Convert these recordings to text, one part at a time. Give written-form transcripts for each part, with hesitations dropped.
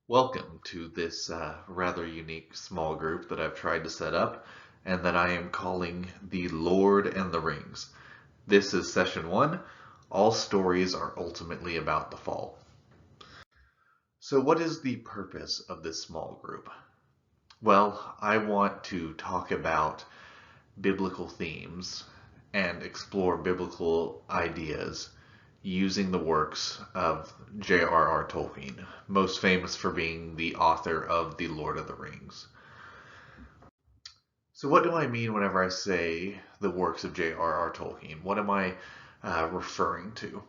Welcome to this rather unique small group that I've tried to set up and that I am calling The Lord and the Rings. This is session one. All stories are ultimately about the fall. So what is the purpose of this small group? Well, I want to talk about biblical themes and explore biblical ideas using the works of J.R.R. Tolkien, most famous for being the author of The Lord of the Rings. So what do I mean whenever I say the works of J.R.R. Tolkien? What am I referring to?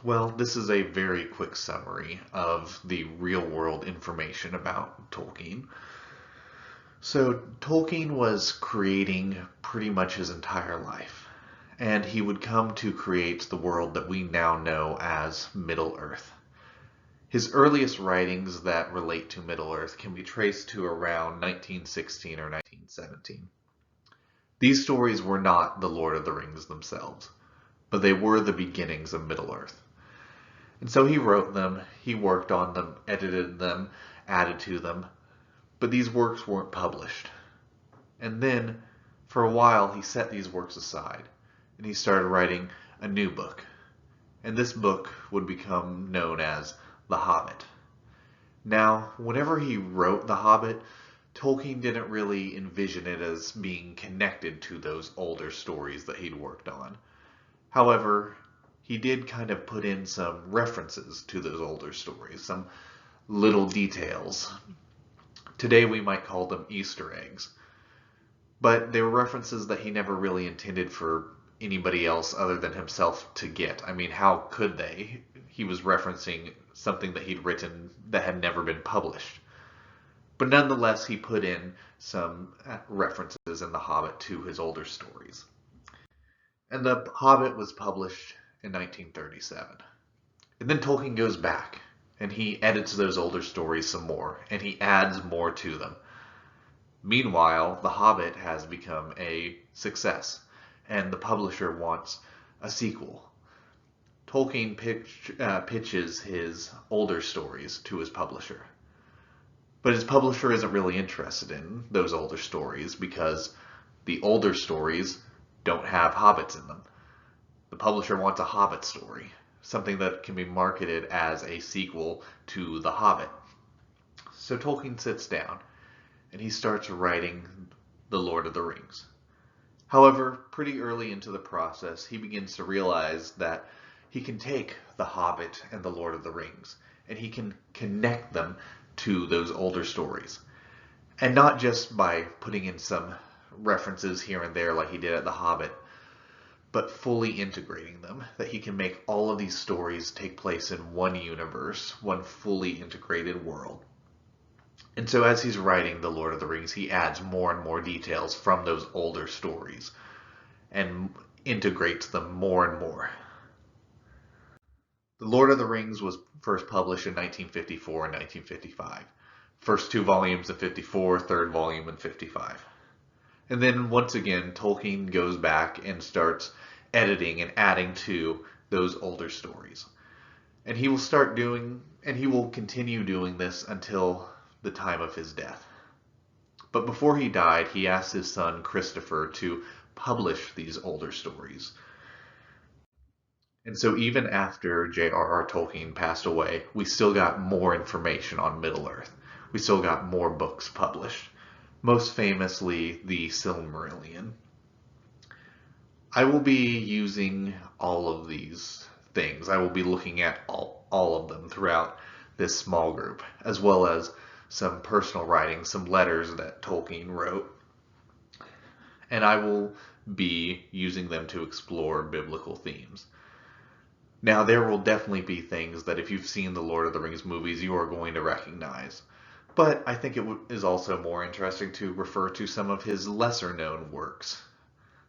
Well, this is a very quick summary of the real-world information about Tolkien. So Tolkien was creating pretty much his entire life, and he would come to create the world that we now know as Middle-earth. His earliest writings that relate to Middle-earth can be traced to around 1916 or 1917. These stories were not the Lord of the Rings themselves, but they were the beginnings of Middle-earth. And so he wrote them, he worked on them, edited them, added to them, but these works weren't published. And then, for a while, he set these works aside, and he started writing a new book. And this book would become known as The Hobbit. Now, whenever he wrote The Hobbit, Tolkien didn't really envision it as being connected to those older stories that he'd worked on. However, he did kind of put in some references to those older stories, some little details. Today we might call them Easter eggs. But they were references that he never really intended for anybody else other than himself to get. I mean, how could they? He was referencing something that he'd written that had never been published. But nonetheless, he put in some references in The Hobbit to his older stories. And The Hobbit was published in 1937. And then Tolkien goes back and he edits those older stories some more and he adds more to them. Meanwhile, The Hobbit has become a success and the publisher wants a sequel. Tolkien pitches his older stories to his publisher. But his publisher isn't really interested in those older stories because the older stories don't have hobbits in them. The publisher wants a Hobbit story, something that can be marketed as a sequel to The Hobbit. So Tolkien sits down and he starts writing The Lord of the Rings. However, pretty early into the process, he begins to realize that he can take The Hobbit and The Lord of the Rings and he can connect them to those older stories. And not just by putting in some references here and there like he did at The Hobbit, but fully integrating them, that he can make all of these stories take place in one universe, one fully integrated world. And so as he's writing The Lord of the Rings, he adds more and more details from those older stories and integrates them more and more. The Lord of the Rings was first published in 1954 and 1955. First two volumes in 54, third volume in 55. And then once again, Tolkien goes back and starts editing and adding to those older stories. And he will continue doing this until the time of his death. But before he died, he asked his son Christopher to publish these older stories. And so even after J.R.R. Tolkien passed away, we still got more information on Middle-earth. We still got more books published. Most famously, the Silmarillion. I will be using all of these things. I will be looking at all of them throughout this small group, as well as some personal writings, some letters that Tolkien wrote. And I will be using them to explore biblical themes. Now, there will definitely be things that if you've seen the Lord of the Rings movies, you are going to recognize. But I think it is also more interesting to refer to some of his lesser known works,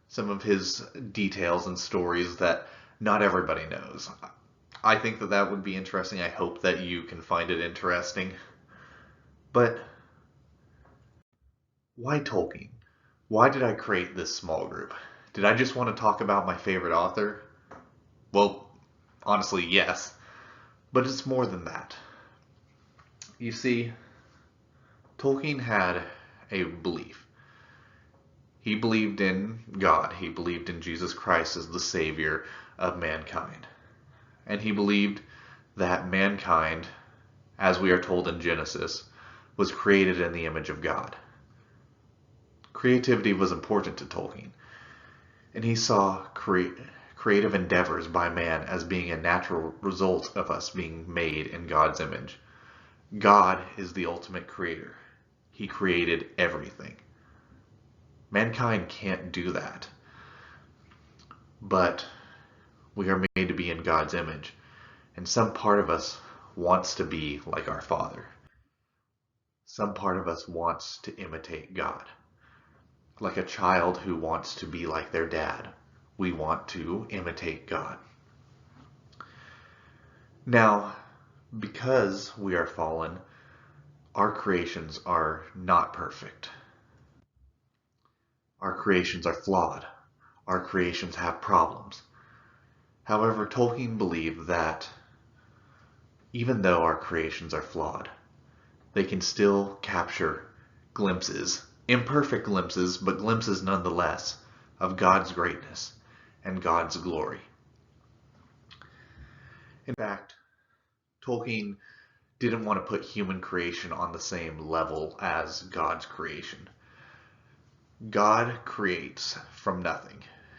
some of his details and stories that not everybody knows. I think that that would be interesting. I hope that you can find it interesting. But why Tolkien? Why did I create this small group? Did I just want to talk about my favorite author? Well, honestly, yes. But it's more than that. You see, Tolkien had a belief. He believed in God. He believed in Jesus Christ as the Savior of mankind. And he believed that mankind, as we are told in Genesis, was created in the image of God. Creativity was important to Tolkien, and he saw creative endeavors by man as being a natural result of us being made in God's image. God is the ultimate creator. He created everything. Mankind can't do that. But we are made to be in God's image, and some part of us wants to be like our Father. Some part of us wants to imitate God. Like a child who wants to be like their dad. We want to imitate God. Now, because we are fallen, our creations are not perfect. Our creations are flawed. Our creations have problems. However, Tolkien believed that even though our creations are flawed, they can still capture glimpses, imperfect glimpses, but glimpses nonetheless, of God's greatness and God's glory. In fact, Tolkien didn't want to put human creation on the same level as God's creation. God creates from nothing.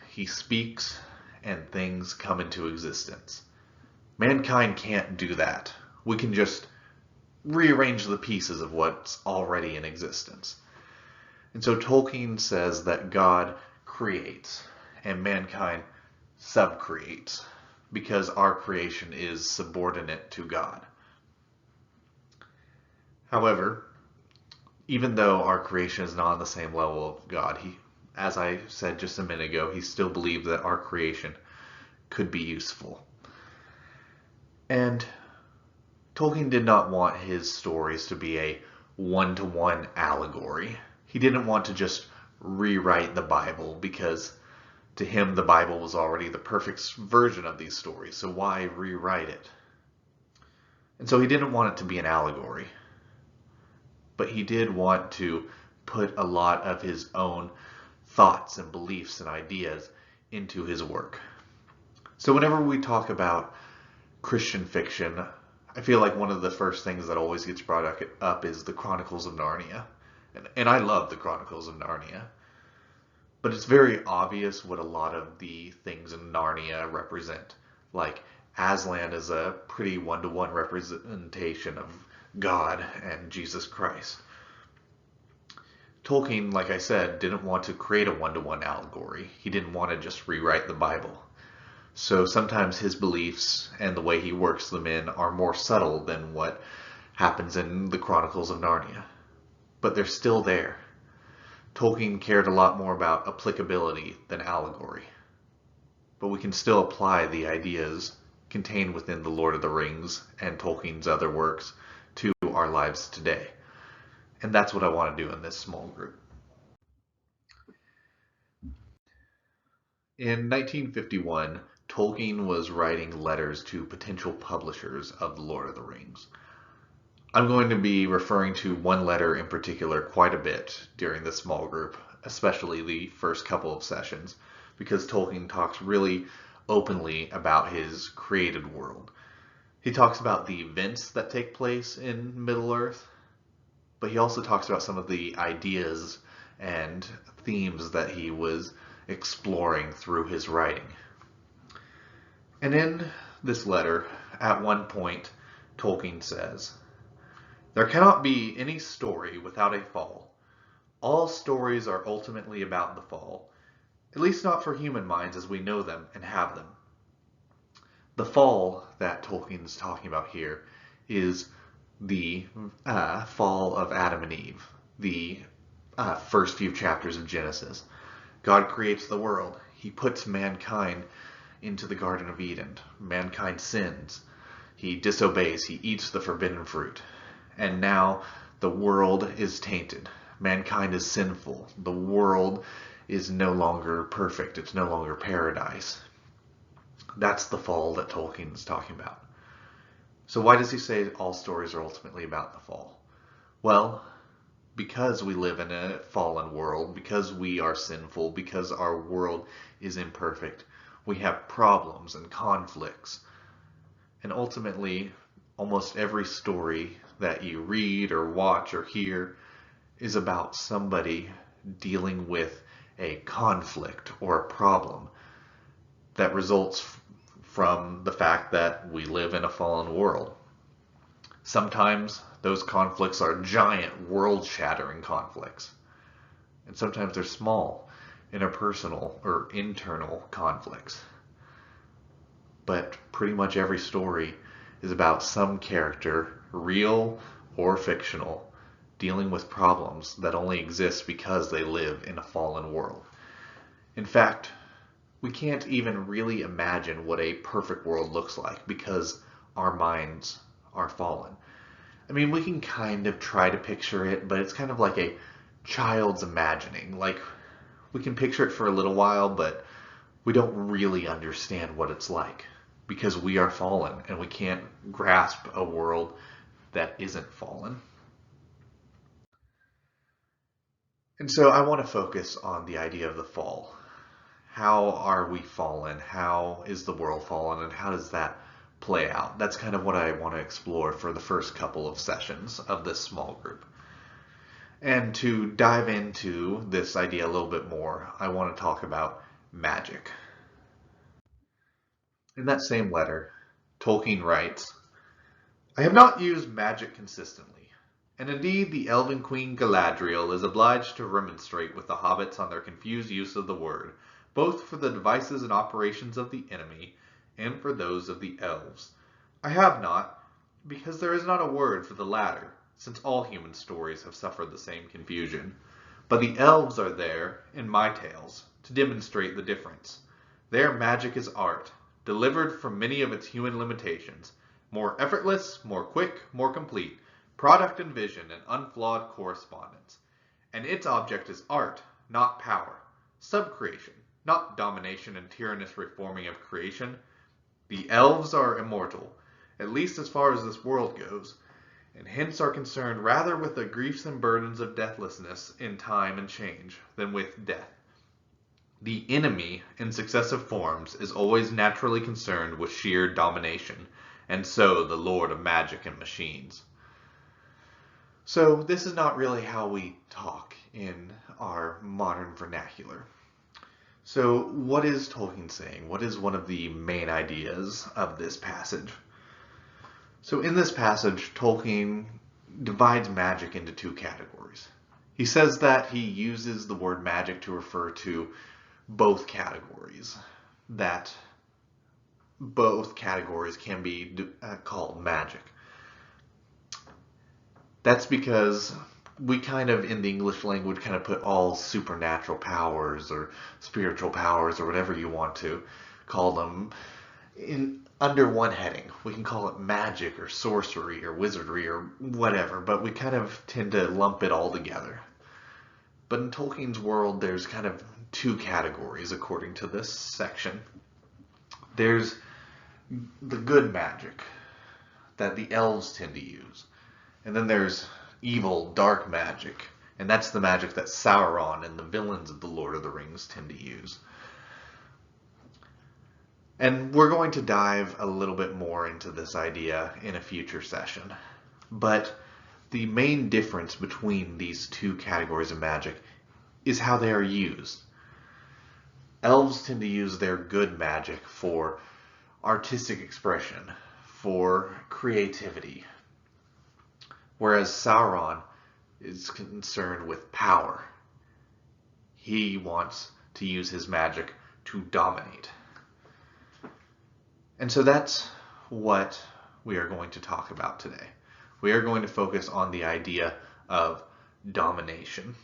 He speaks and things come into existence. Mankind can't do that. We can just rearrange the pieces of what's already in existence. And so Tolkien says that God creates and mankind subcreates because our creation is subordinate to God. However, even though our creation is not on the same level of God, as I said just a minute ago, he still believed that our creation could be useful. And Tolkien did not want his stories to be a one-to-one allegory. He didn't want to just rewrite the Bible because to him the Bible was already the perfect version of these stories, so why rewrite it? And so he didn't want it to be an allegory. But he did want to put a lot of his own thoughts and beliefs and ideas into his work. So whenever we talk about Christian fiction, I feel like one of the first things that always gets brought up is the Chronicles of Narnia. And I love the Chronicles of Narnia. But it's very obvious what a lot of the things in Narnia represent. Like Aslan is a pretty one-to-one representation of God and Jesus Christ. Tolkien, like I said, didn't want to create a one-to-one allegory. He didn't want to just rewrite the Bible. So sometimes his beliefs and the way he works them in are more subtle than what happens in the Chronicles of Narnia. But they're still there. Tolkien cared a lot more about applicability than allegory. But we can still apply the ideas contained within The Lord of the Rings and Tolkien's other works to our lives today. And that's what I want to do in this small group. In 1951, Tolkien was writing letters to potential publishers of The Lord of the Rings. I'm going to be referring to one letter in particular quite a bit during this small group, especially the first couple of sessions, because Tolkien talks really openly about his created world. He talks about the events that take place in Middle-earth, but he also talks about some of the ideas and themes that he was exploring through his writing. And in this letter, at one point, Tolkien says, "There cannot be any story without a fall. All stories are ultimately about the fall, at least not for human minds as we know them and have them." The fall that Tolkien is talking about here is the fall of Adam and Eve, the first few chapters of Genesis. God creates the world. He puts mankind into the Garden of Eden. Mankind sins. He disobeys. He eats the forbidden fruit. And now the world is tainted. Mankind is sinful. The world is no longer perfect. It's no longer paradise. That's the fall that Tolkien is talking about. So why does he say all stories are ultimately about the fall? Well, because we live in a fallen world, because we are sinful, because our world is imperfect, we have problems and conflicts. And ultimately, almost every story that you read or watch or hear is about somebody dealing with a conflict or a problem that results from the fact that we live in a fallen world. Sometimes those conflicts are giant, world-shattering conflicts. And sometimes they're small, interpersonal or internal conflicts. But pretty much every story is about some character, real or fictional, dealing with problems that only exist because they live in a fallen world. In fact, we can't even really imagine what a perfect world looks like because our minds are fallen. I mean, we can kind of try to picture it, but it's kind of like a child's imagining. Like, we can picture it for a little while, but we don't really understand what it's like because we are fallen and we can't grasp a world that isn't fallen. And so I want to focus on the idea of the fall. How are we fallen? How is the world fallen? And how does that play out? That's kind of what I want to explore for the first couple of sessions of this small group. And to dive into this idea a little bit more, I want to talk about magic. In that same letter, Tolkien writes, I have not used magic consistently, and indeed the elven queen Galadriel is obliged to remonstrate with the hobbits on their confused use of the word, both for the devices and operations of the enemy, and for those of the elves. I have not, because there is not a word for the latter, since all human stories have suffered the same confusion. But the elves are there, in my tales, to demonstrate the difference. Their magic is art, delivered from many of its human limitations, more effortless, more quick, more complete, product and vision and unflawed correspondence. And its object is art, not power, subcreation, not domination and tyrannous reforming of creation. The elves are immortal, at least as far as this world goes, and hence are concerned rather with the griefs and burdens of deathlessness in time and change than with death. The enemy, in successive forms, is always naturally concerned with sheer domination, and so the lord of magic and machines. So this is not really how we talk in our modern vernacular. So what is Tolkien saying? What is one of the main ideas of this passage? So in this passage, Tolkien divides magic into two categories. He says that he uses the word magic to refer to both categories, that both categories can be called magic. That's because we kind of, in the English language, kind of put all supernatural powers or spiritual powers or whatever you want to call them in under one heading. We can call it magic or sorcery or wizardry or whatever, but we kind of tend to lump it all together. But in Tolkien's world, there's kind of two categories according to this section. There's the good magic that the elves tend to use. And then there's evil, dark magic. And that's the magic that Sauron and the villains of the Lord of the Rings tend to use. And we're going to dive a little bit more into this idea in a future session. But the main difference between these two categories of magic is how they are used. Elves tend to use their good magic for artistic expression, for creativity, whereas Sauron is concerned with power. He wants to use his magic to dominate. And so that's what we are going to talk about today. We are going to focus on the idea of domination.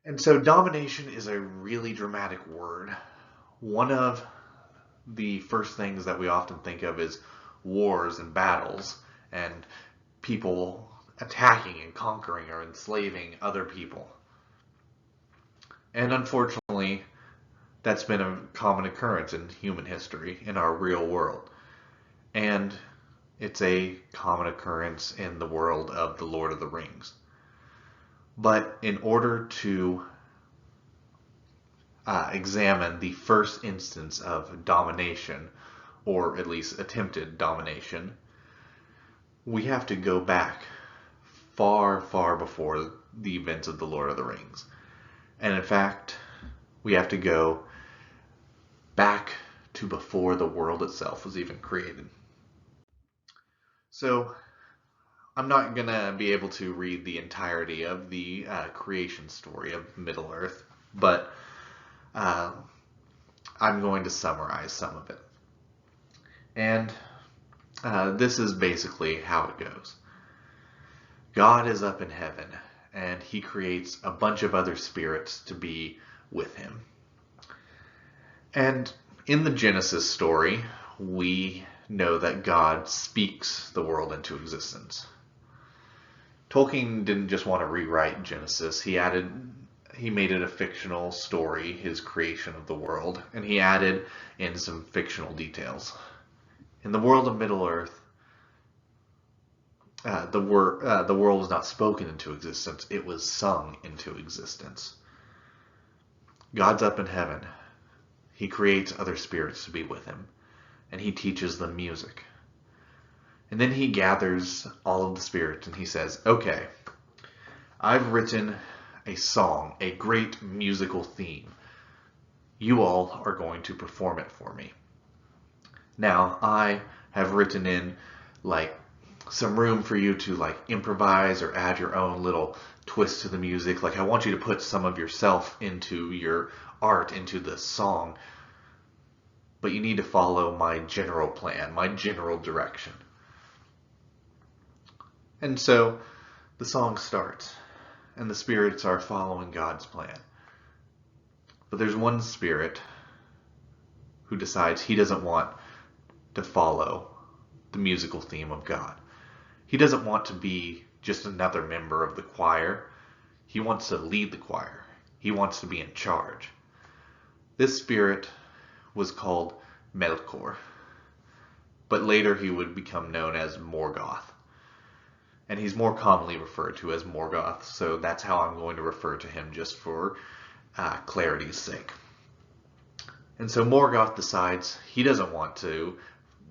And so domination is a really dramatic word. One of the first things that we often think of is wars and battles and people attacking and conquering or enslaving other people. And unfortunately, that's been a common occurrence in human history, in our real world. and it's a common occurrence in the world of the Lord of the Rings. But in order to examine the first instance of domination, or at least attempted domination, we have to go back far, far before the events of the Lord of the Rings. And in fact, we have to go back to before the world itself was even created. So I'm not going to be able to read the entirety of the creation story of Middle-earth, but I'm going to summarize some of it. And this is basically how it goes. God is up in heaven, and he creates a bunch of other spirits to be with him. And in the Genesis story, we know that God speaks the world into existence. Tolkien didn't just want to rewrite Genesis. He made it a fictional story, his creation of the world, and he added in some fictional details. In the world of Middle-earth, the world was not spoken into existence, it was sung into existence. God's up in heaven. He creates other spirits to be with him, and he teaches them music. And then he gathers all of the spirits and he says, okay, I've written a song, a great musical theme. You all are going to perform it for me. Now, I have written in some room for you to improvise or add your own little twist to the music. I want you to put some of yourself into your art, into the song. But you need to follow my general plan, my general direction. And so the song starts, and the spirits are following God's plan. But there's one spirit who decides he doesn't want to follow the musical theme of God. He doesn't want to be just another member of the choir. He wants to lead the choir. He wants to be in charge. This spirit was called Melkor, but later he would become known as Morgoth. And he's more commonly referred to as Morgoth, so that's how I'm going to refer to him just for clarity's sake. And so Morgoth decides he doesn't want to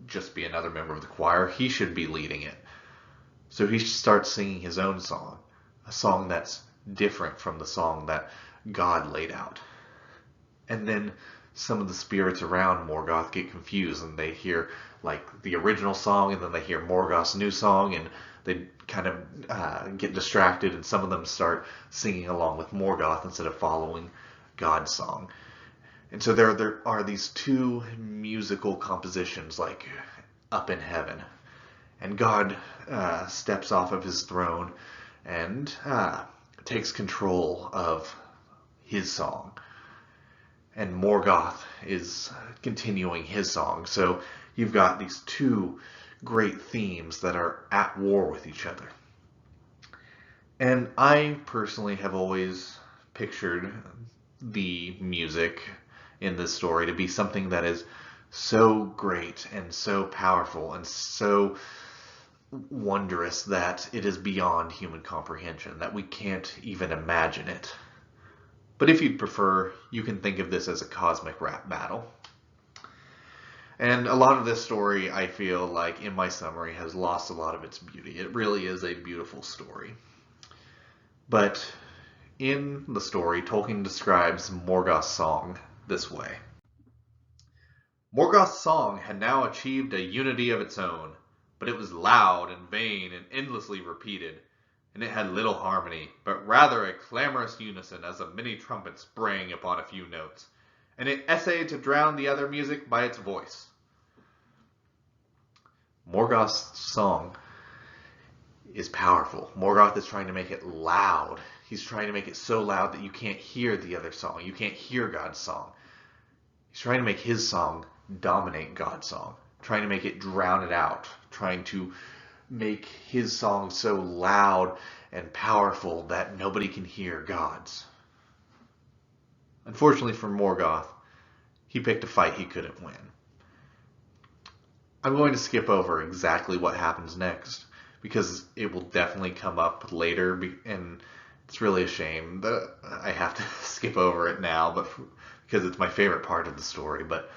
just be another member of the choir. He should be leading it. So he starts singing his own song, a song that's different from the song that God laid out. And then some of the spirits around Morgoth get confused, and they hear the original song, and then they hear Morgoth's new song, and they kind of get distracted, and some of them start singing along with Morgoth instead of following God's song. And so there are these two musical compositions up in heaven. And God steps off of his throne and takes control of his song. And Morgoth is continuing his song. So you've got these two great themes that are at war with each other. And I personally have always pictured the music in this story to be something that is so great and so powerful and so wondrous that it is beyond human comprehension, that we can't even imagine it. But if you'd prefer, you can think of this as a cosmic rap battle. And a lot of this story, I feel like, in my summary, has lost a lot of its beauty. It really is a beautiful story. But in the story, Tolkien describes Morgoth's song this way. Morgoth's song had now achieved a unity of its own, but it was loud and vain and endlessly repeated, and it had little harmony, but rather a clamorous unison as of many trumpets sprang upon a few notes, and it essayed to drown the other music by its voice. Morgoth's song is powerful. Morgoth is trying to make it loud. He's trying to make it so loud that you can't hear the other song. You can't hear God's song. He's trying to make his song dominate God's song, trying to make it drown it out, trying to make his song so loud and powerful that nobody can hear God's. Unfortunately for Morgoth, he picked a fight he couldn't win. I'm going to skip over exactly what happens next because it will definitely come up later, and it's really a shame that I have to skip over it now, but because it's my favorite part of the story. But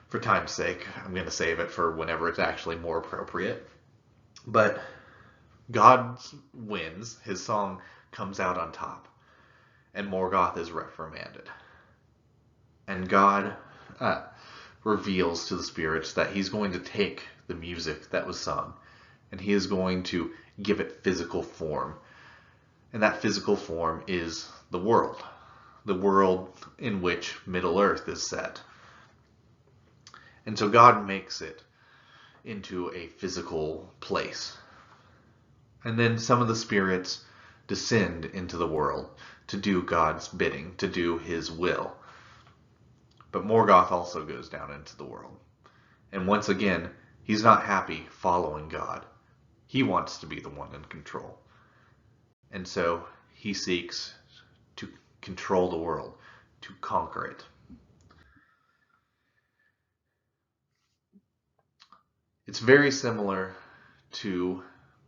for time's sake, I'm going to save it for whenever it's actually more appropriate. But God wins. His song comes out on top, and Morgoth is reprimanded. And God reveals to the spirits that he's going to take the music that was sung and he is going to give it physical form. And that physical form is the world in which Middle-earth is set. And so God makes it into a physical place. And then some of the spirits descend into the world to do God's bidding, to do his will. But Morgoth also goes down into the world. And once again, he's not happy following God. He wants to be the one in control. And so he seeks to control the world, to conquer it. It's very similar to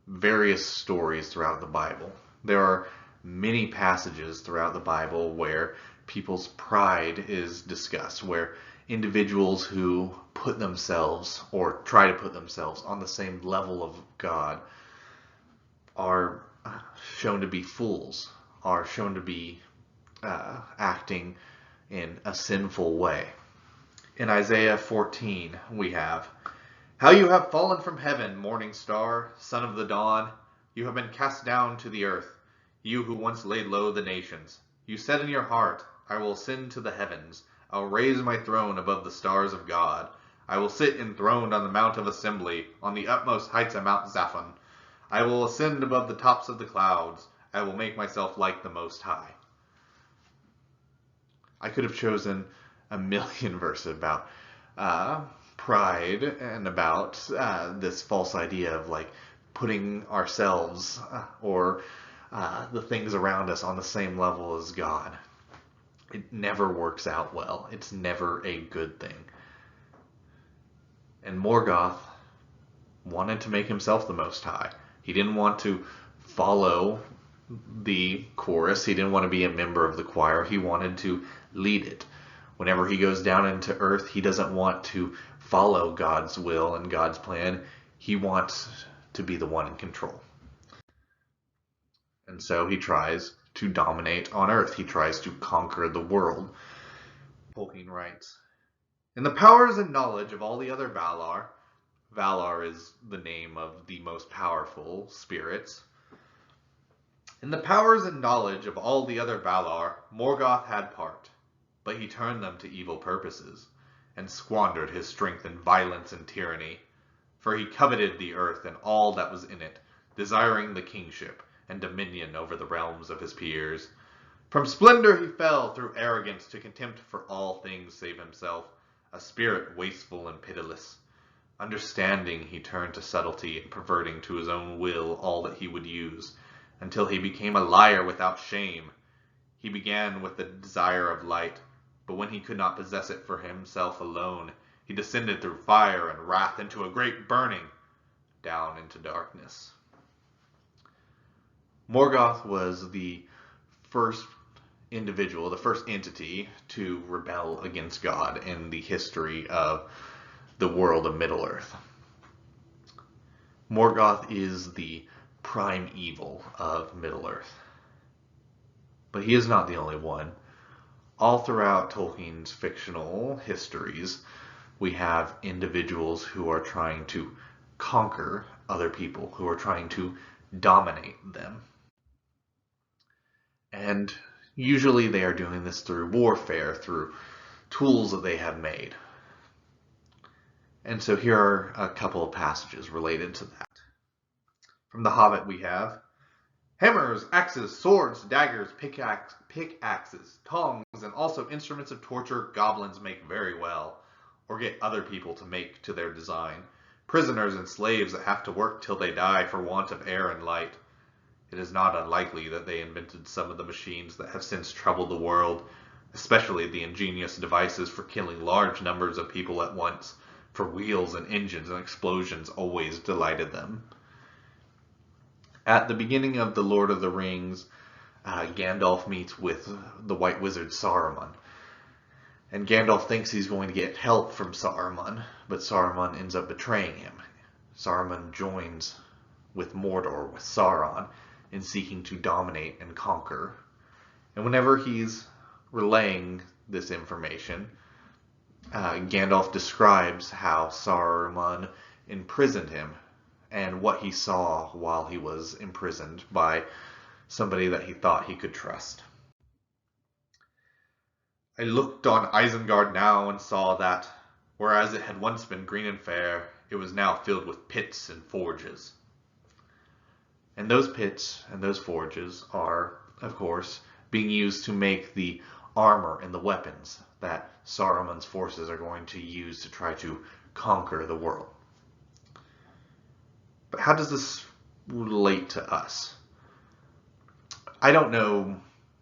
various stories throughout the Bible. There are many passages throughout the Bible where people's pride is discussed, where individuals who put themselves or try to put themselves on the same level of God are shown to be fools, are shown to be acting in a sinful way. In Isaiah 14, we have, "How you have fallen from heaven, morning star, son of the dawn. You have been cast down to the earth, you who once laid low the nations. You said in your heart, I will ascend to the heavens. I will raise my throne above the stars of God. I will sit enthroned on the mount of assembly, on the utmost heights of Mount Zaphon. I will ascend above the tops of the clouds. I will make myself like the Most High." I could have chosen a million verses about pride and about this false idea of like putting ourselves or the things around us on the same level as God. It never works out well. It's never a good thing. And Morgoth wanted to make himself the Most High. He didn't want to follow the chorus. He didn't want to be a member of the choir. He wanted to lead it. Whenever he goes down into earth, he doesn't want to follow God's will and God's plan. He wants to be the one in control. And so he tries to dominate on earth. He tries to conquer the world. Tolkien writes, "In the powers and knowledge of all the other Valar," Valar is the name of the most powerful spirits. "In the powers and knowledge of all the other Valar, Morgoth had part, but he turned them to evil purposes, and squandered his strength in violence and tyranny. For he coveted the earth and all that was in it, desiring the kingship and dominion over the realms of his peers. From splendor he fell through arrogance to contempt for all things save himself, a spirit wasteful and pitiless. Understanding he turned to subtlety, and perverting to his own will all that he would use, until he became a liar without shame. He began with the desire of light, but when he could not possess it for himself alone, he descended through fire and wrath into a great burning, down into darkness." Morgoth was the first individual, the first entity to rebel against God in the history of the world of Middle-earth. Morgoth is the prime evil of Middle-earth. But he is not the only one. All throughout Tolkien's fictional histories, we have individuals who are trying to conquer other people, who are trying to dominate them. And usually they are doing this through warfare, through tools that they have made. And so here are a couple of passages related to that. From The Hobbit we have, "Hammers, axes, swords, daggers, pickaxes, tongs, and also instruments of torture goblins make very well, or get other people to make to their design. Prisoners and slaves that have to work till they die for want of air and light. It is not unlikely that they invented some of the machines that have since troubled the world, especially the ingenious devices for killing large numbers of people at once, for wheels and engines and explosions always delighted them. At the beginning of The Lord of the Rings, Gandalf meets with the White Wizard Saruman. And Gandalf thinks he's going to get help from Saruman, but Saruman ends up betraying him. Saruman joins with Mordor, with Sauron, in seeking to dominate and conquer. And whenever he's relaying this information, Gandalf describes how Saruman imprisoned him and what he saw while he was imprisoned by somebody that he thought he could trust. I looked on Isengard now and saw that, whereas it had once been green and fair, it was now filled with pits and forges. And those pits and those forges are, of course, being used to make the armor and the weapons that Saruman's forces are going to use to try to conquer the world. But how does this relate to us? I don't know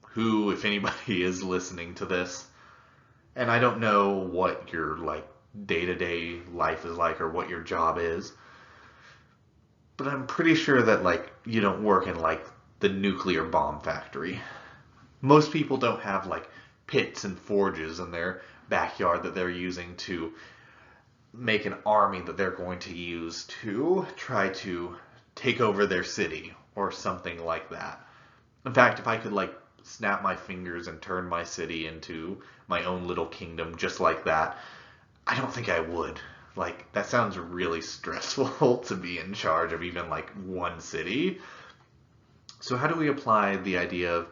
who, if anybody, is listening to this, and I don't know what your day-to-day life is like or what your job is, but I'm pretty sure that you don't work in the nuclear bomb factory. Most people don't have pits and forges in their backyard that they're using to make an army that they're going to use to try to take over their city or something like that. In fact, if I could snap my fingers and turn my city into my own little kingdom just like that, I don't think I would. That sounds really stressful to be in charge of even one city. So how do we apply the idea of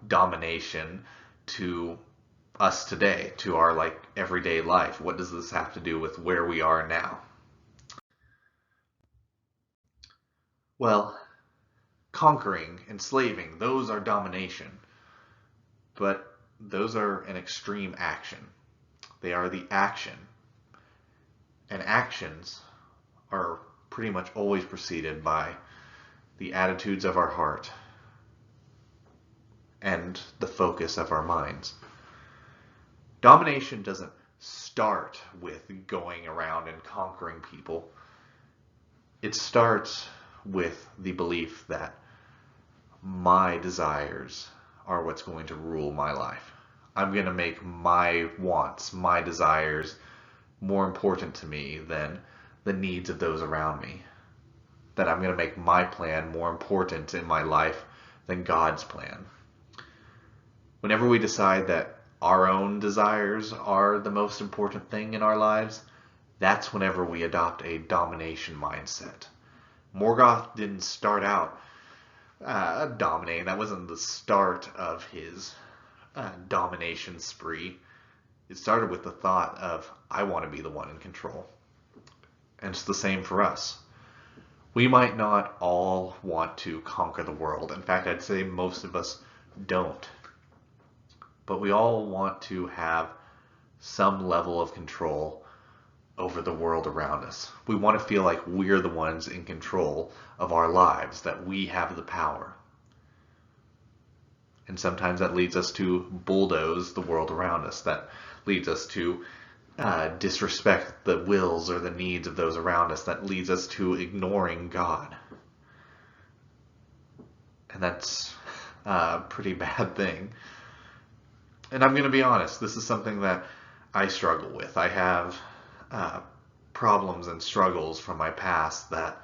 domination to us today, to our everyday life? What does this have to do with where we are now? Well, conquering, enslaving, those are domination. But those are an extreme action. They are the action. And actions are pretty much always preceded by the attitudes of our heart and the focus of our minds. Domination doesn't start with going around and conquering people. It starts with the belief that my desires are what's going to rule my life. I'm going to make my wants, my desires, more important to me than the needs of those around me. That I'm going to make my plan more important in my life than God's plan. Whenever we decide that our own desires are the most important thing in our lives, that's whenever we adopt a domination mindset. Morgoth didn't start out dominating. That wasn't the start of his domination spree. It started with the thought of, I want to be the one in control. And it's the same for us. We might not all want to conquer the world. In fact, I'd say most of us don't. But we all want to have some level of control over the world around us. We want to feel like we're the ones in control of our lives, that we have the power. And sometimes that leads us to bulldoze the world around us. That leads us to disrespect the wills or the needs of those around us. That leads us to ignoring God. And that's a pretty bad thing. And I'm going to be honest, this is something that I struggle with. I have problems and struggles from my past that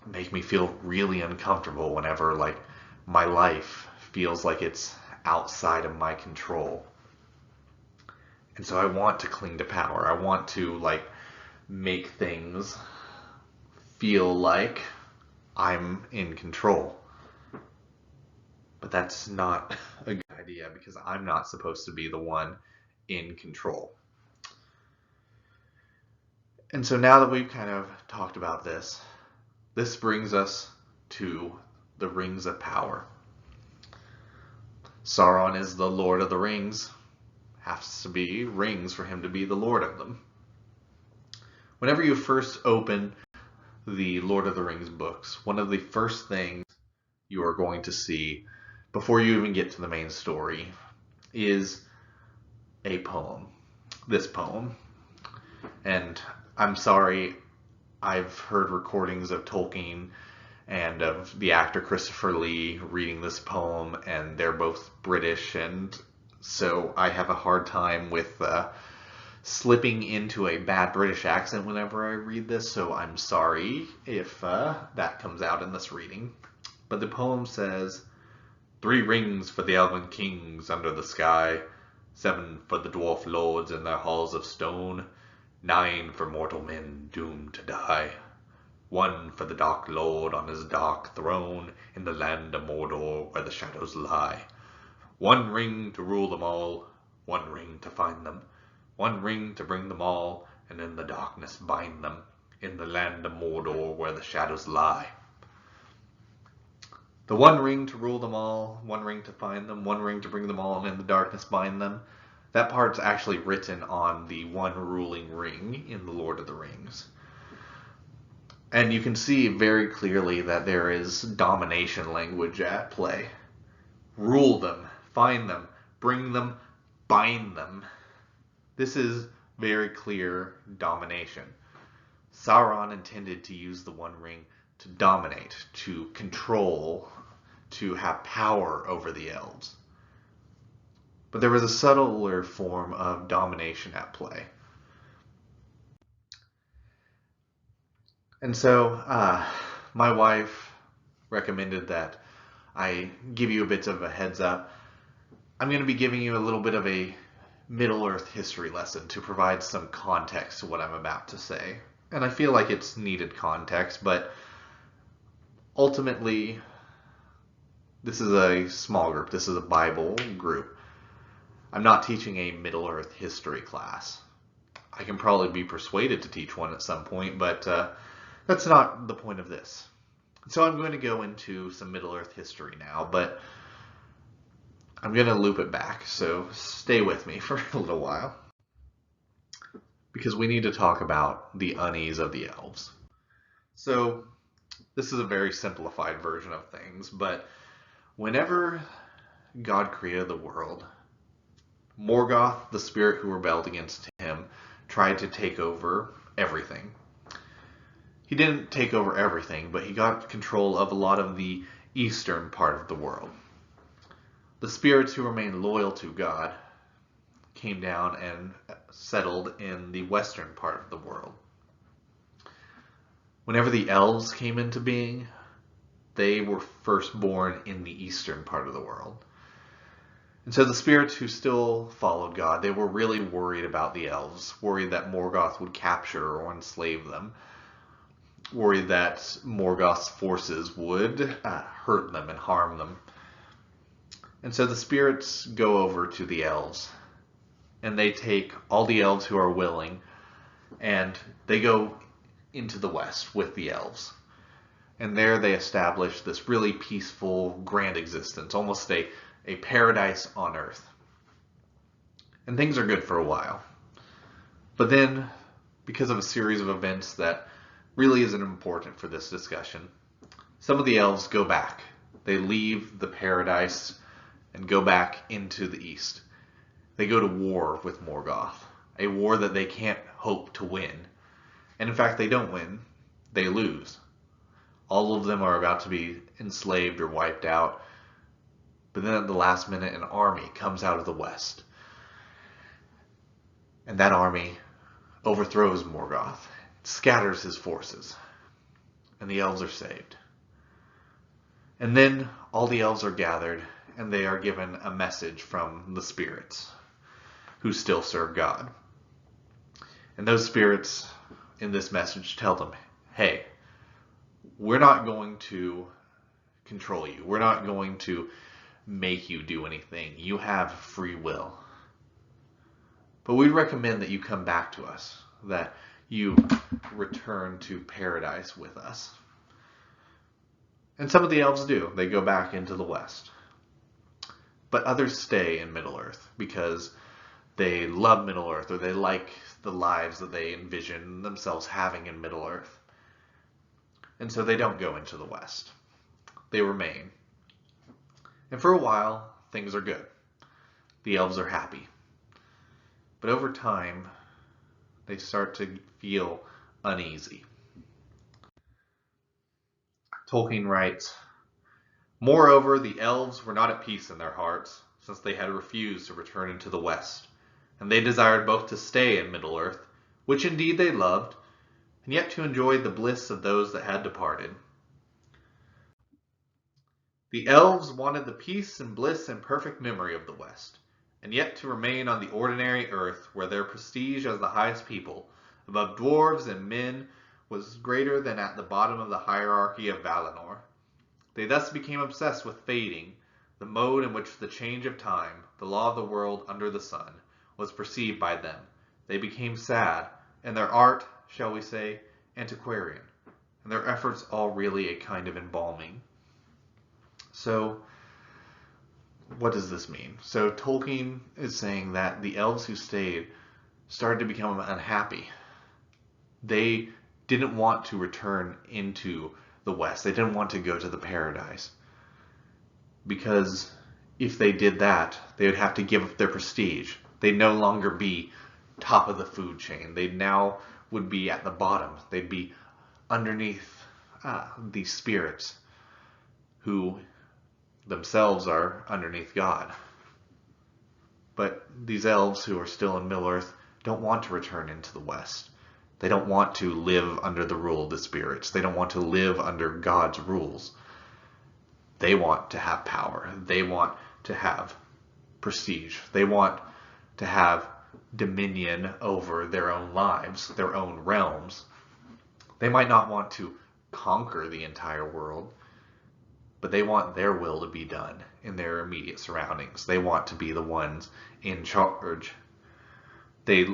make me feel really uncomfortable whenever my life feels like it's outside of my control. And so I want to cling to power. I want to make things feel like I'm in control. But that's not a good idea, because I'm not supposed to be the one in control. And so now that we've kind of talked about this brings us to the Rings of Power. Sauron is the Lord of the Rings. Has to be rings for him to be the Lord of them. Whenever you first open the Lord of the Rings books, one of the first things you are going to see before you even get to the main story is a poem. This poem. And I'm sorry, I've heard recordings of Tolkien and of the actor Christopher Lee reading this poem, and they're both British, and so I have a hard time with slipping into a bad British accent whenever I read this, so I'm sorry if that comes out in this reading. But the poem says, 3 rings for the elven kings under the sky, 7 for the dwarf lords in their halls of stone, 9 for mortal men doomed to die, 1 for the dark lord on his dark throne in the land of Mordor where the shadows lie. 1 ring to rule them all, 1 ring to find them, 1 ring to bring them all, and in the darkness bind them, in the land of Mordor where the shadows lie. The 1 ring to rule them all, 1 ring to find them, 1 ring to bring them all, and in the darkness bind them. That part's actually written on the 1 ruling ring in The Lord of the Rings. And you can see very clearly that there is domination language at play. Rule them, find them, bring them, bind them. This is very clear domination. Sauron intended to use the 1 ring to dominate, to control, to have power over the elves. But there was a subtler form of domination at play. And so my wife recommended that I give you a bit of a heads up. I'm going to be giving you a little bit of a Middle-earth history lesson to provide some context to what I'm about to say. And I feel like it's needed context, but ultimately, this is a small group. This is a Bible group. I'm not teaching a Middle-earth history class. I can probably be persuaded to teach one at some point, but that's not the point of this. So I'm going to go into some Middle-earth history now, but I'm going to loop it back, so stay with me for a little while. Because we need to talk about the unease of the elves. So this is a very simplified version of things, but whenever God created the world, Morgoth, the spirit who rebelled against him, tried to take over everything. He didn't take over everything, but he got control of a lot of the eastern part of the world. The spirits who remained loyal to God came down and settled in the western part of the world. Whenever the elves came into being, they were first born in the eastern part of the world. And so the spirits who still followed God, they were really worried about the elves, worried that Morgoth would capture or enslave them, worried that Morgoth's forces would hurt them and harm them. And so the spirits go over to the elves, and they take all the elves who are willing, and they go into the west with the elves. And there they establish this really peaceful, grand existence, almost a paradise on earth. And things are good for a while. But then, because of a series of events that really isn't important for this discussion, some of the elves go back. They leave the paradise and go back into the east. They go to war with Morgoth, a war that they can't hope to win. And in fact, they don't win. They lose. All of them are about to be enslaved or wiped out. But then at the last minute, an army comes out of the west. And that army overthrows Morgoth, scatters his forces, and the elves are saved. And then all the elves are gathered, and they are given a message from the spirits who still serve God. And those spirits in this message tell them, hey, we're not going to control you. We're not going to make you do anything. You have free will. But we recommend that you come back to us, that you return to paradise with us. And some of the elves do. They go back into the west. But others stay in Middle-earth because they love Middle-earth, or they like the lives that they envision themselves having in Middle-earth. And so they don't go into the west. They remain. And for a while, things are good. The elves are happy. But over time, They start to feel uneasy. Tolkien writes, "Moreover, the elves were not at peace in their hearts, since they had refused to return into the West, and they desired both to stay in Middle-earth, which indeed they loved, and yet to enjoy the bliss of those that had departed. The elves wanted the peace and bliss and perfect memory of the West, and yet to remain on the ordinary earth, where their prestige as the highest people, above dwarves and men, was greater than at the bottom of the hierarchy of Valinor. They thus became obsessed with fading, the mode in which the change of time, the law of the world under the sun, was perceived by them. They became sad, and their art, shall we say, antiquarian, and their efforts all really a kind of embalming." So, what does this mean? So Tolkien is saying that the elves who stayed started to become unhappy. They didn't want to return into the West. They didn't want to go to the paradise. Because if they did that, they would have to give up their prestige. They'd no longer be top of the food chain. They now would be at the bottom. They'd be underneath these spirits who themselves are underneath God. But these elves who are still in Middle-earth don't want to return into the West. They don't want to live under the rule of the spirits. They don't want to live under God's rules. They want to have power. They want to have prestige. They want to have dominion over their own lives, their own realms. They might not want to conquer the entire world, but they want their will to be done in their immediate surroundings. They want to be the ones in charge. They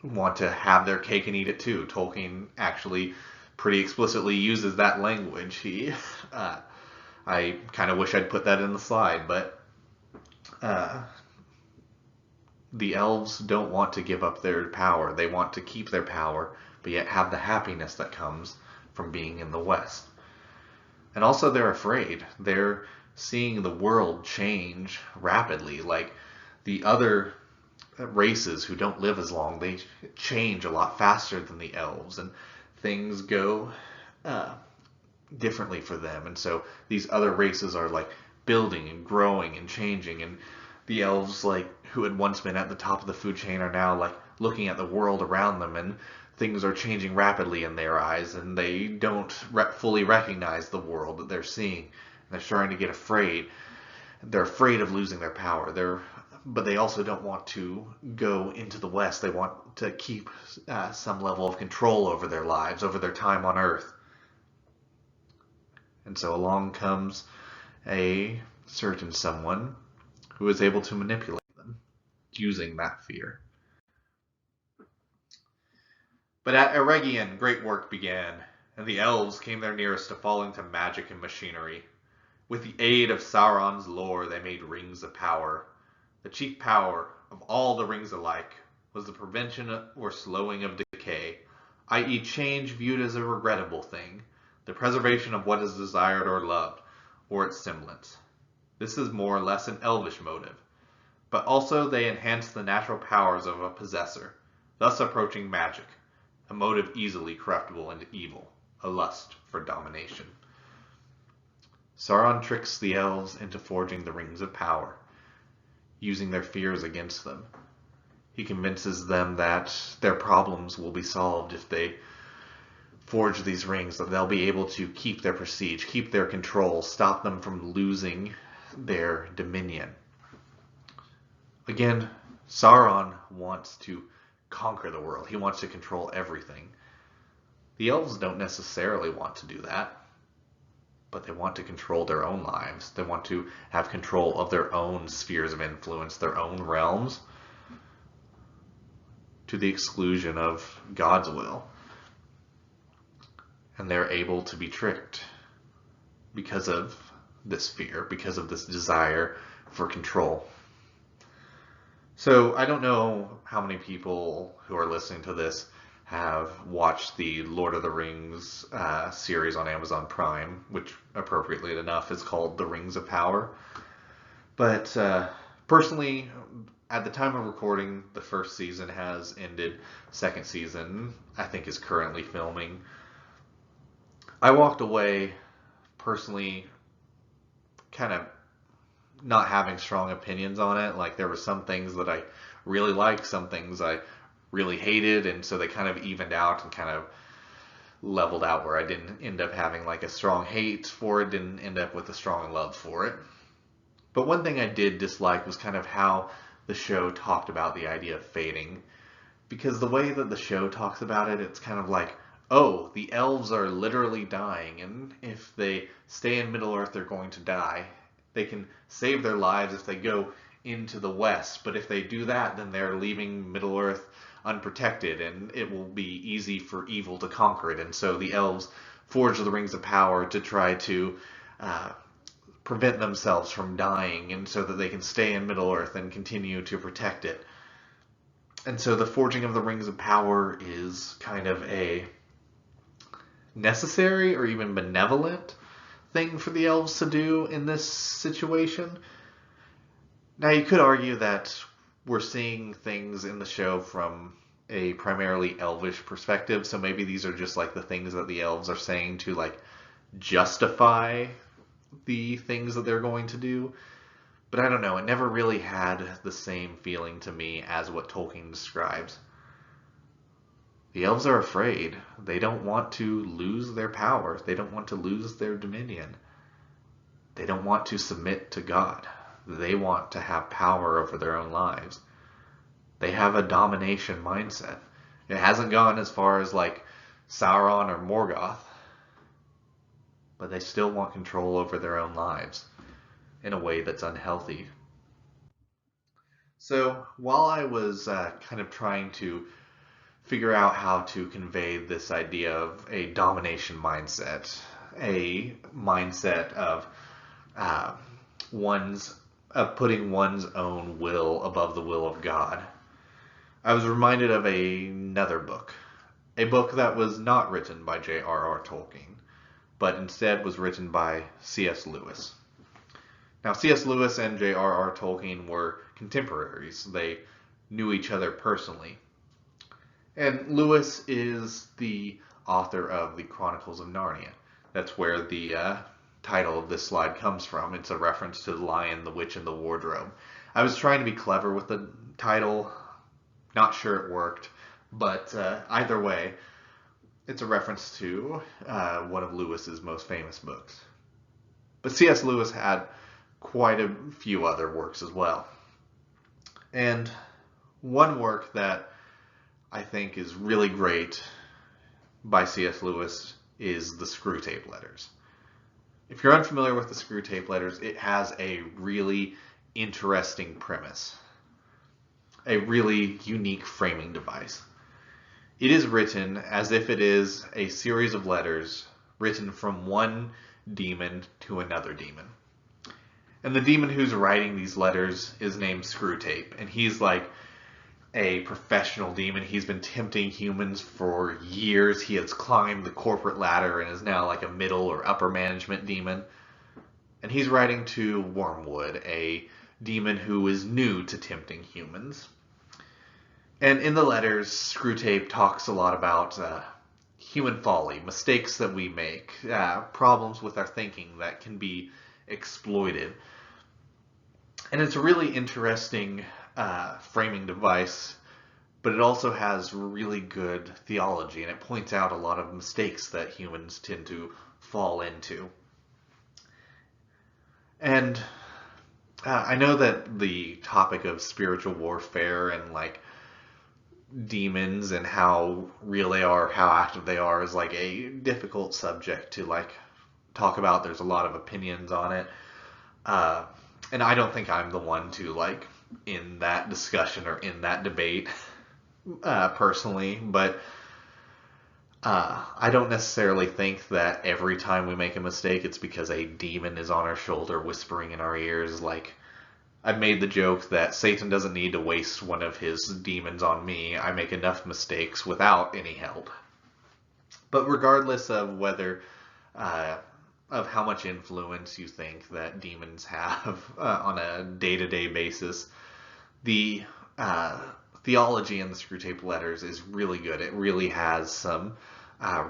want to have their cake and eat it too. Tolkien actually pretty explicitly uses that language. I kind of wish I'd put that in the slide, but the elves don't want to give up their power. They want to keep their power, but yet have the happiness that comes from being in the West. And also they're afraid. They're seeing the world change rapidly. Like the other races who don't live as long, they change a lot faster than the elves, and things go differently for them. And so these other races are like building and growing and changing, and the elves, like who had once been at the top of the food chain, are now like looking at the world around them, and things are changing rapidly in their eyes, and they don't fully recognize the world that they're seeing. And they're starting to get afraid. They're afraid of losing their power. But they also don't want to go into the West. They want to keep some level of control over their lives, over their time on Earth. And so along comes a certain someone who is able to manipulate them using that fear. But at Eregion, great work began, and the elves came their nearest to falling to magic and machinery. With the aid of Sauron's lore, they made rings of power. The chief power of all the rings alike was the prevention or slowing of decay, i.e. change viewed as a regrettable thing, the preservation of what is desired or loved, or its semblance. This is more or less an elvish motive, but also they enhance the natural powers of a possessor, thus approaching magic, a motive easily corruptible into evil, a lust for domination. Sauron tricks the elves into forging the rings of power, using their fears against them. He convinces them that their problems will be solved if they forge these rings, that they'll be able to keep their prestige, keep their control, stop them from losing their dominion. Again, Sauron wants to conquer the world. He wants to control everything. The elves don't necessarily want to do that, but they want to control their own lives. They want to have control of their own spheres of influence, their own realms, to the exclusion of God's will. And they're able to be tricked because of this fear, because of this desire for control. So I don't know how many people who are listening to this have watched the Lord of the Rings series on Amazon Prime, which appropriately enough is called The Rings of Power. But personally, at the time of recording, the first season has ended. Second season, I think, is currently filming. I walked away personally kind of not having strong opinions on it. Like, there were some things that I really liked, some things I really hated, and so they kind of evened out and kind of leveled out where I didn't end up having like a strong hate for it, didn't end up with a strong love for it. But one thing I did dislike was kind of how the show talked about the idea of fading. Because the way that the show talks about it, it's kind of like, oh, the elves are literally dying, and if they stay in Middle-earth, they're going to die. They can save their lives if they go into the west, but if they do that, then they're leaving Middle-earth unprotected, and it will be easy for evil to conquer it. And so the elves forge the rings of power to try to prevent themselves from dying, and so that they can stay in Middle-earth and continue to protect it. And so the forging of the rings of power is kind of a necessary or even benevolent thing for the elves to do in this situation. Now, you could argue that we're seeing things in the show from a primarily elvish perspective, so maybe these are just like the things that the elves are saying to like justify the things that they're going to do. But I don't know, it never really had the same feeling to me as what Tolkien describes. The elves are afraid. They don't want to lose their power. They don't want to lose their dominion. They don't want to submit to God. They want to have power over their own lives. They have a domination mindset. It hasn't gone as far as like Sauron or Morgoth, but they still want control over their own lives in a way that's unhealthy. So while I was kind of trying to figure out how to convey this idea of a domination mindset, a mindset of putting one's own will above the will of God, I was reminded of another book, a book that was not written by J.R.R. Tolkien, but instead was written by C.S. Lewis. Now, C.S. Lewis and J.R.R. Tolkien were contemporaries. They knew each other personally. And Lewis is the author of the Chronicles of Narnia. That's where the title of this slide comes from. It's a reference to The Lion, the Witch, and the Wardrobe. I was trying to be clever with the title. Not sure it worked, but either way, it's a reference to one of Lewis's most famous books. But C.S. Lewis had quite a few other works as well. And one work that I think is really great by C.S. Lewis is the Screwtape Letters. If you're unfamiliar with the Screwtape Letters, it has a really interesting premise, a really unique framing device. It is written as if it is a series of letters written from one demon to another demon. And the demon who's writing these letters is named Screwtape, and he's like a professional demon. He's been tempting humans for years. He has climbed the corporate ladder and is now like a middle or upper management demon. And he's writing to Wormwood, a demon who is new to tempting humans. And in the letters, Screwtape talks a lot about human folly, mistakes that we make, problems with our thinking that can be exploited. And it's a really interesting framing device, but it also has really good theology, and it points out a lot of mistakes that humans tend to fall into. And I know that the topic of spiritual warfare and like demons and how real they are, how active they are, is like a difficult subject to like talk about. There's a lot of opinions on it. And I don't think I'm the one to like in that discussion or in that debate personally, but I don't necessarily think that every time we make a mistake it's because a demon is on our shoulder whispering in our ears. Like, I've made the joke that Satan doesn't need to waste one of his demons on me. I make enough mistakes without any help. But regardless of whether of how much influence you think that demons have on a day-to-day basis, The theology in the Screwtape Letters is really good. It really has some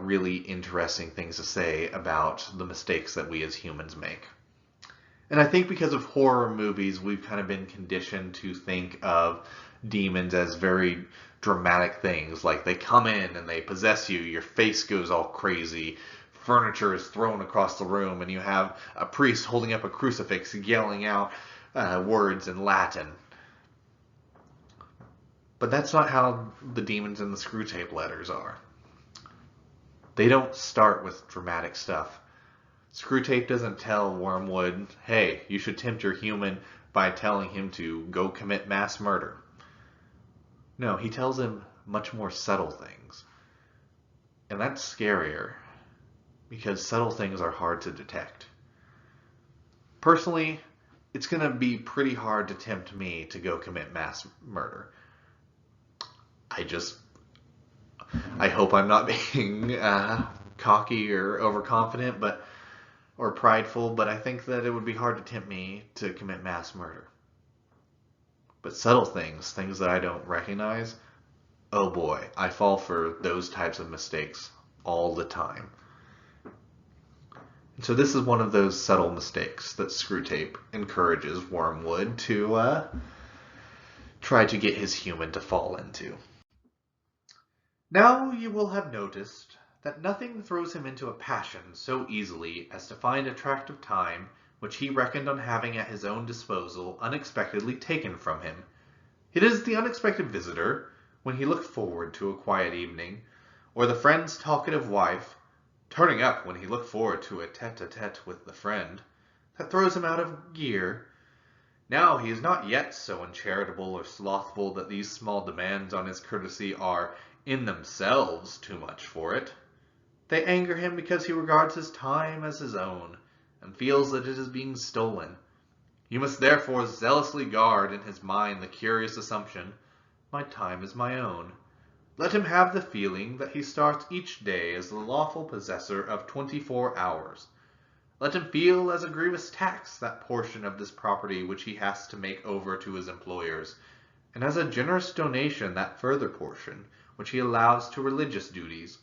really interesting things to say about the mistakes that we as humans make. And I think because of horror movies, we've kind of been conditioned to think of demons as very dramatic things. Like they come in and they possess you, your face goes all crazy, furniture is thrown across the room, and you have a priest holding up a crucifix yelling out words in Latin. But that's not how the demons in the Screwtape Letters are. They don't start with dramatic stuff. Screwtape doesn't tell Wormwood, hey, you should tempt your human by telling him to go commit mass murder. No, he tells him much more subtle things. And that's scarier, because subtle things are hard to detect. Personally, it's going to be pretty hard to tempt me to go commit mass murder. I hope I'm not being cocky or overconfident, or prideful, but I think that it would be hard to tempt me to commit mass murder. But subtle things that I don't recognize, oh boy, I fall for those types of mistakes all the time. And so this is one of those subtle mistakes that Screwtape encourages Wormwood to try to get his human to fall into. Now you will have noticed that nothing throws him into a passion so easily as to find attractive time which he reckoned on having at his own disposal unexpectedly taken from him. It is the unexpected visitor, when he looked forward to a quiet evening, or the friend's talkative wife, turning up when he looked forward to a tete-a-tete with the friend, that throws him out of gear. Now he is not yet so uncharitable or slothful that these small demands on his courtesy are in themselves too much for it. They anger him because he regards his time as his own, and feels that it is being stolen. You must therefore zealously guard in his mind the curious assumption, my time is my own. Let him have the feeling that he starts each day as the lawful possessor of 24 hours. Let him feel as a grievous tax that portion of this property which he has to make over to his employers, and as a generous donation that further portion which he allows to religious duties.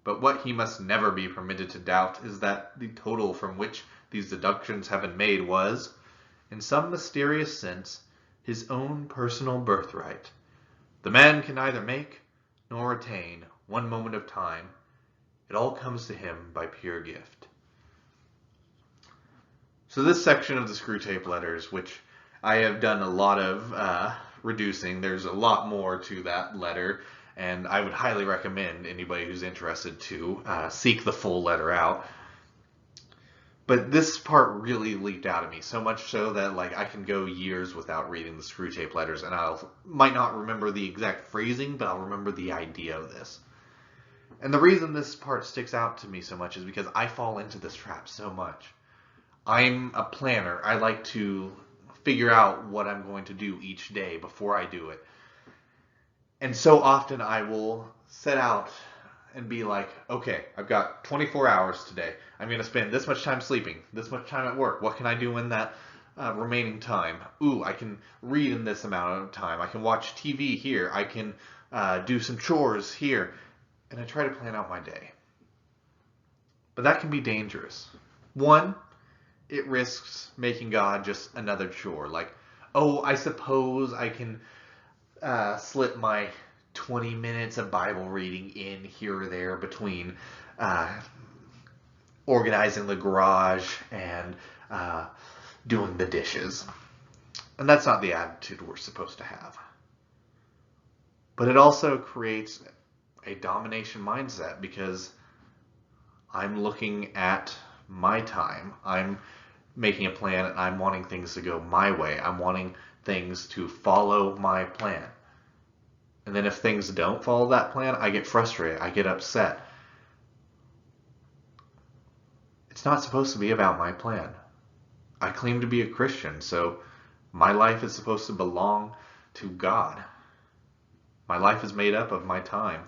But what he must never be permitted to doubt is that the total from which these deductions have been made was, in some mysterious sense, his own personal birthright. The man can neither make nor retain one moment of time. It all comes to him by pure gift. So this section of the Screwtape Letters, which I have done a lot of reducing, there's a lot more to that letter, and I would highly recommend anybody who's interested to seek the full letter out. But this part really leaped out at me, so much so that I can go years without reading the Screwtape Letters, and might not remember the exact phrasing, but I'll remember the idea of this. And the reason this part sticks out to me so much is because I fall into this trap so much. I'm a planner. I like to figure out what I'm going to do each day before I do it. And so often I will set out and be like, okay, I've got 24 hours today. I'm going to spend this much time sleeping, this much time at work. What can I do in that remaining time? Ooh, I can read in this amount of time. I can watch TV here. I can do some chores here. And I try to plan out my day. But that can be dangerous. One, it risks making God just another chore. I suppose I can slip my 20 minutes of Bible reading in here or there between organizing the garage and doing the dishes. And that's not the attitude we're supposed to have. But it also creates a domination mindset because I'm looking at my time. I'm making a plan and I'm wanting things to go my way. I'm wanting things to follow my plan. And then if things don't follow that plan, I get frustrated. I get upset. It's not supposed to be about my plan. I claim to be a Christian, so my life is supposed to belong to God. My life is made up of my time.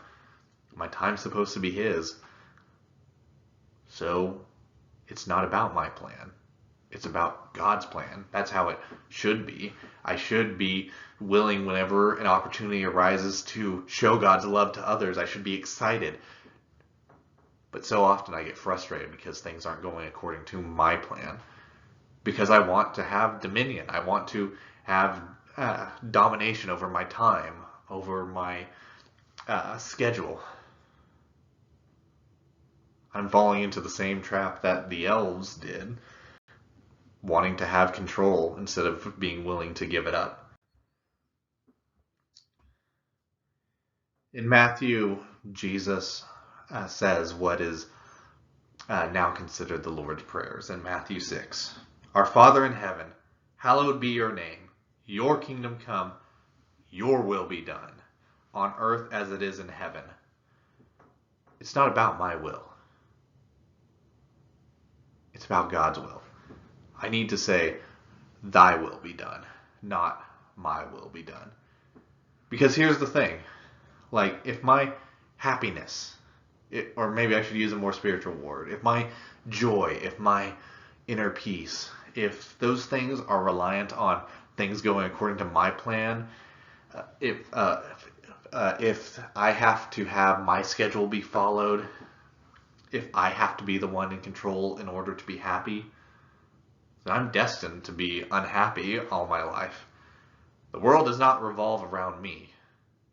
My time's supposed to be His. So it's not about my plan. It's about God's plan. That's how it should be. I should be willing whenever an opportunity arises to show God's love to others. I should be excited. But so often I get frustrated because things aren't going according to my plan. Because I want to have dominion. I want to have domination over my time, over my schedule. I'm falling into the same trap that the elves did, wanting to have control instead of being willing to give it up. In Matthew, Jesus says what is now considered the Lord's prayers in Matthew 6. Our Father in heaven, hallowed be your name. Your kingdom come, your will be done, on earth as it is in heaven. It's not about my will. It's about God's will. I need to say, thy will be done, not my will be done. Because here's the thing. Like, if my happiness, or maybe I should use a more spiritual word, if my joy, if my inner peace, if those things are reliant on things going according to my plan, if I have to have my schedule be followed, if I have to be the one in control in order to be happy, then I'm destined to be unhappy all my life. The world does not revolve around me.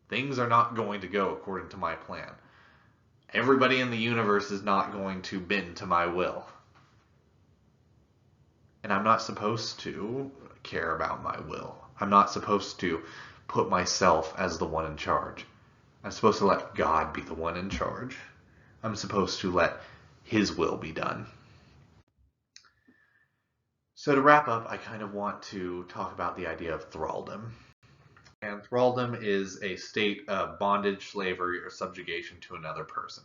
Things are not going to go according to my plan. Everybody in the universe is not going to bend to my will. And I'm not supposed to care about my will. I'm not supposed to put myself as the one in charge. I'm supposed to let God be the one in charge. I'm supposed to let His will be done. So to wrap up, I kind of want to talk about the idea of thraldom. And thraldom is a state of bondage, slavery, or subjugation to another person.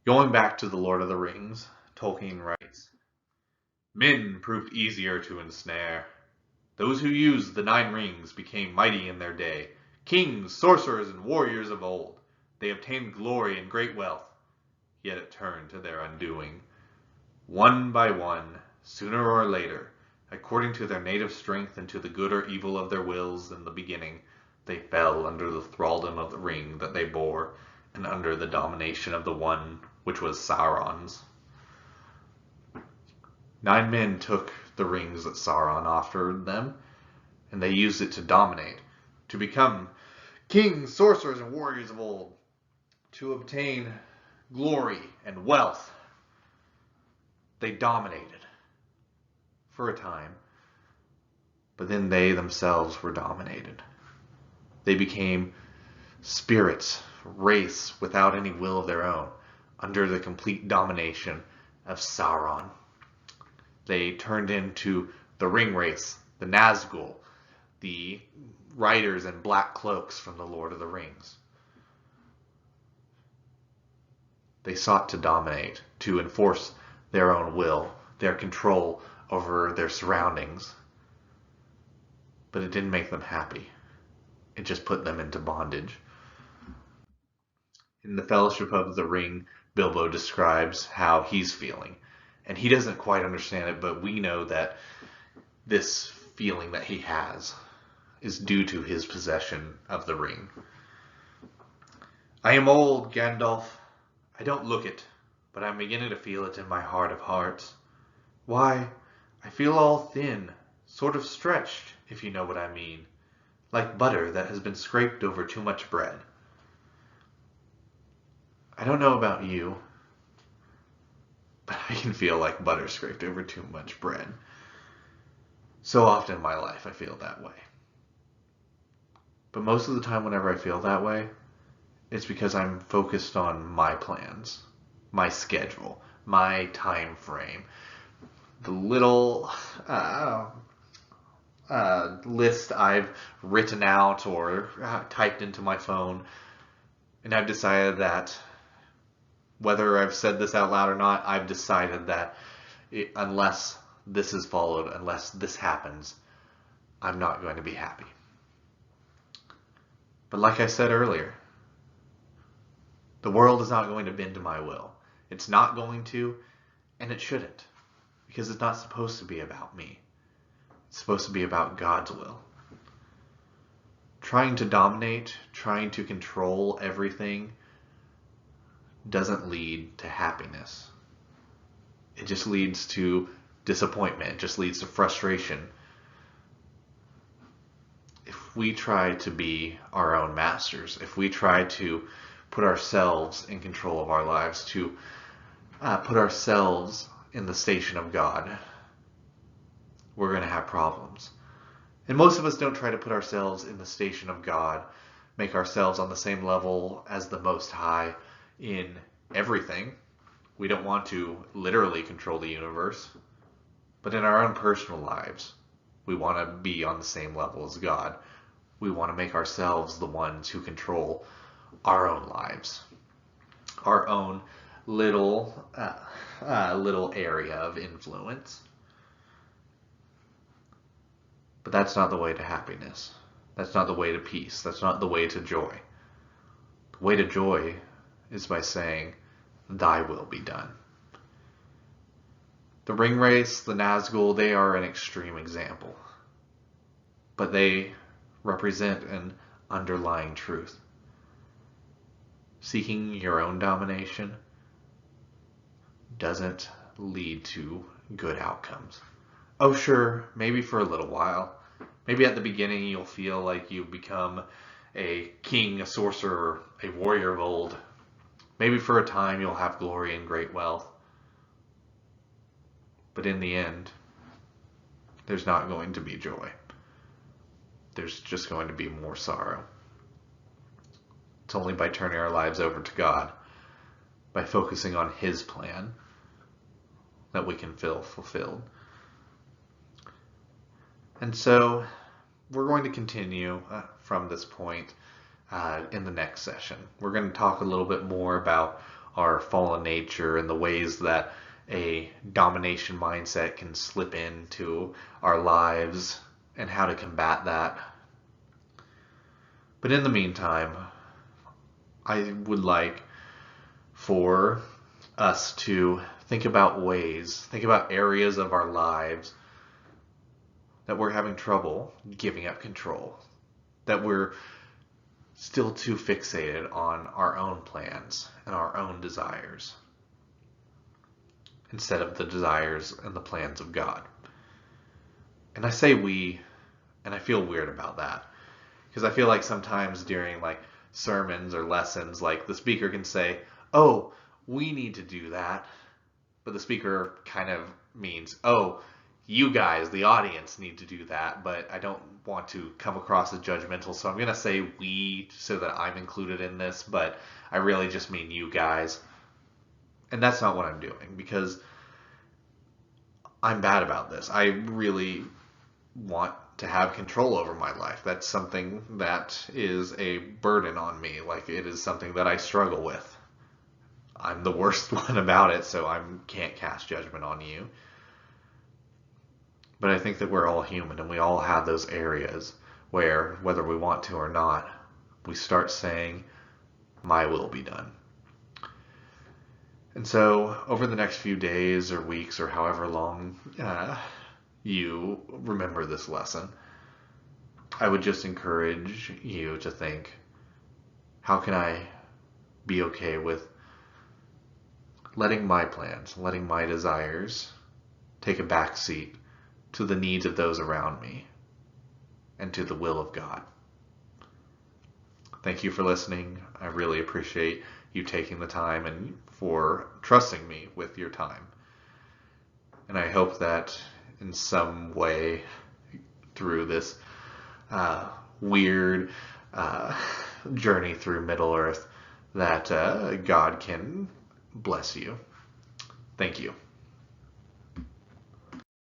Going back to The Lord of the Rings, Tolkien writes, "Men proved easier to ensnare. Those who used the 9 rings became mighty in their day. Kings, sorcerers, and warriors of old. They obtained glory and great wealth, yet it turned to their undoing. One by one, sooner or later, according to their native strength and to the good or evil of their wills in the beginning, they fell under the thraldom of the ring that they bore, and under the domination of the one which was Sauron's. 9 men took the rings that Sauron offered them, and they used it to dominate, to become kings, sorcerers, and warriors of old, to obtain glory and wealth. They dominated for a time, but then they themselves were dominated. They became spirits, race without any will of their own, under the complete domination of Sauron. They turned into the ring race, the Nazgul, the riders in black cloaks from the Lord of the Rings. They sought to dominate, to enforce their own will, their control over their surroundings. But it didn't make them happy. It just put them into bondage. In the Fellowship of the Ring, Bilbo describes how he's feeling. And he doesn't quite understand it, but we know that this feeling that he has is due to his possession of the ring. I am old, Gandalf. I don't look it, but I'm beginning to feel it in my heart of hearts. Why, I feel all thin, sort of stretched, if you know what I mean, like butter that has been scraped over too much bread. I don't know about you, but I can feel like butter scraped over too much bread. So often in my life I feel that way. But most of the time whenever I feel that way, it's because I'm focused on my plans, my schedule, my time frame, the little list I've written out or typed into my phone, and I've decided that, whether I've said this out loud or not, I've decided that unless this is followed, unless this happens, I'm not going to be happy. But like I said earlier, the world is not going to bend to my will. It's not going to, and it shouldn't. because it's not supposed to be about me. It's supposed to be about God's will. Trying to dominate, trying to control everything doesn't lead to happiness. It just leads to disappointment. It just leads to frustration. If we try to be our own masters, if we try to put ourselves in control of our lives, to put ourselves in the station of God, we're going to have problems. And most of us don't try to put ourselves in the station of God, make ourselves on the same level as the Most High in everything. We don't want to literally control the universe, but in our own personal lives, we want to be on the same level as God. We want to make ourselves the ones who control our own lives, our own little area of influence. But that's not the way to happiness. That's not the way to peace. That's not the way to joy. The way to joy is by saying, Thy will be done. The ring race, the Nazgul, they are an extreme example. But they represent an underlying truth. Seeking your own domination doesn't lead to good outcomes. Oh sure, maybe for a little while. Maybe at the beginning you'll feel like you've become a king, a sorcerer, a warrior of old. Maybe for a time you'll have glory and great wealth. But in the end, there's not going to be joy. There's just going to be more sorrow. It's only by turning our lives over to God, by focusing on His plan, that we can feel fulfilled. And so we're going to continue from this point in the next session. We're going to talk a little bit more about our fallen nature and the ways that a domination mindset can slip into our lives and how to combat that. But in the meantime, I would like for us to think about areas of our lives that we're having trouble giving up control, that we're still too fixated on our own plans and our own desires instead of the desires and the plans of God. And I say we, and I feel weird about that, because I feel like sometimes during like sermons or lessons, like the speaker can say, oh, we need to do that, but the speaker kind of means, oh, you guys, the audience, need to do that, but I don't want to come across as judgmental, so I'm going to say we so that I'm included in this, but I really just mean you guys. And that's not what I'm doing, because I'm bad about this. I really want to have control over my life. That's something that is a burden on me. Like, it is something that I struggle with. I'm the worst one about it, so I can't cast judgment on you. But I think that we're all human, and we all have those areas where, whether we want to or not, we start saying, my will be done. And so, over the next few days or weeks or however long you remember this lesson, I would just encourage you to think, how can I be okay with letting my plans, letting my desires take a back seat to the needs of those around me and to the will of God. Thank you for listening. I really appreciate you taking the time and for trusting me with your time. And I hope that in some way through this weird journey through Middle Earth that God can bless you. Thank you.